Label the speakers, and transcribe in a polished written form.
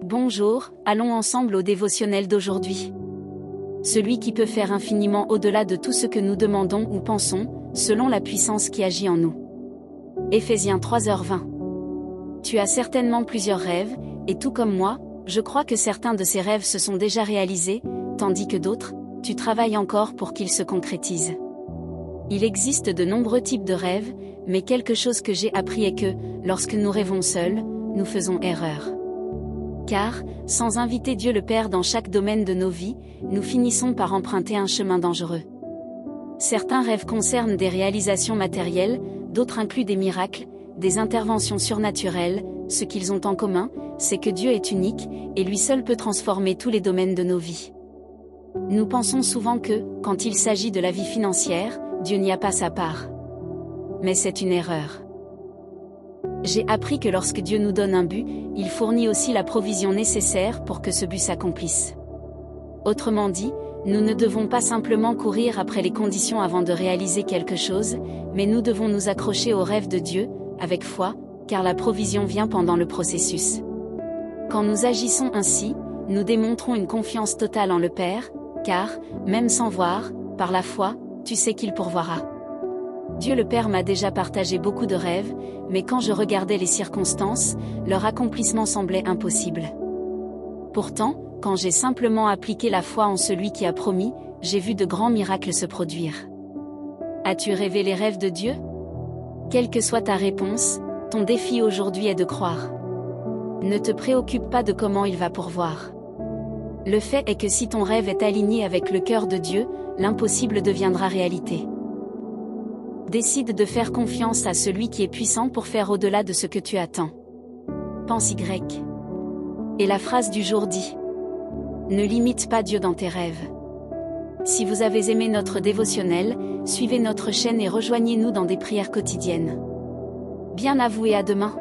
Speaker 1: Bonjour, allons ensemble au dévotionnel d'aujourd'hui. Celui qui peut faire infiniment au-delà de tout ce que nous demandons ou pensons, selon la puissance qui agit en nous. Éphésiens 3h20. Tu as certainement plusieurs rêves, et tout comme moi, je crois que certains de ces rêves se sont déjà réalisés, tandis que d'autres, tu travailles encore pour qu'ils se concrétisent. Il existe de nombreux types de rêves, mais quelque chose que j'ai appris est que, lorsque nous rêvons seuls, nous faisons erreur. Car, sans inviter Dieu le Père dans chaque domaine de nos vies, nous finissons par emprunter un chemin dangereux. Certains rêves concernent des réalisations matérielles, d'autres incluent des miracles, des interventions surnaturelles. Ce qu'ils ont en commun, c'est que Dieu est unique, et lui seul peut transformer tous les domaines de nos vies. Nous pensons souvent que, quand il s'agit de la vie financière, Dieu n'y a pas sa part. Mais c'est une erreur. J'ai appris que lorsque Dieu nous donne un but, il fournit aussi la provision nécessaire pour que ce but s'accomplisse. Autrement dit, nous ne devons pas simplement courir après les conditions avant de réaliser quelque chose, mais nous devons nous accrocher au rêve de Dieu, avec foi, car la provision vient pendant le processus. Quand nous agissons ainsi, nous démontrons une confiance totale en le Père, car, même sans voir, par la foi, tu sais qu'il pourvoira. Dieu le Père m'a déjà partagé beaucoup de rêves, mais quand je regardais les circonstances, leur accomplissement semblait impossible. Pourtant, quand j'ai simplement appliqué la foi en celui qui a promis, j'ai vu de grands miracles se produire. As-tu rêvé les rêves de Dieu? Quelle que soit ta réponse, ton défi aujourd'hui est de croire. Ne te préoccupe pas de comment il va pourvoir. Le fait est que si ton rêve est aligné avec le cœur de Dieu, l'impossible deviendra réalité. Décide de faire confiance à celui qui est puissant pour faire au-delà de ce que tu attends. Pense Y. Et la phrase du jour dit: ne limite pas Dieu dans tes rêves. Si vous avez aimé notre dévotionnel, suivez notre chaîne et rejoignez-nous dans des prières quotidiennes. Bien à vous et à demain.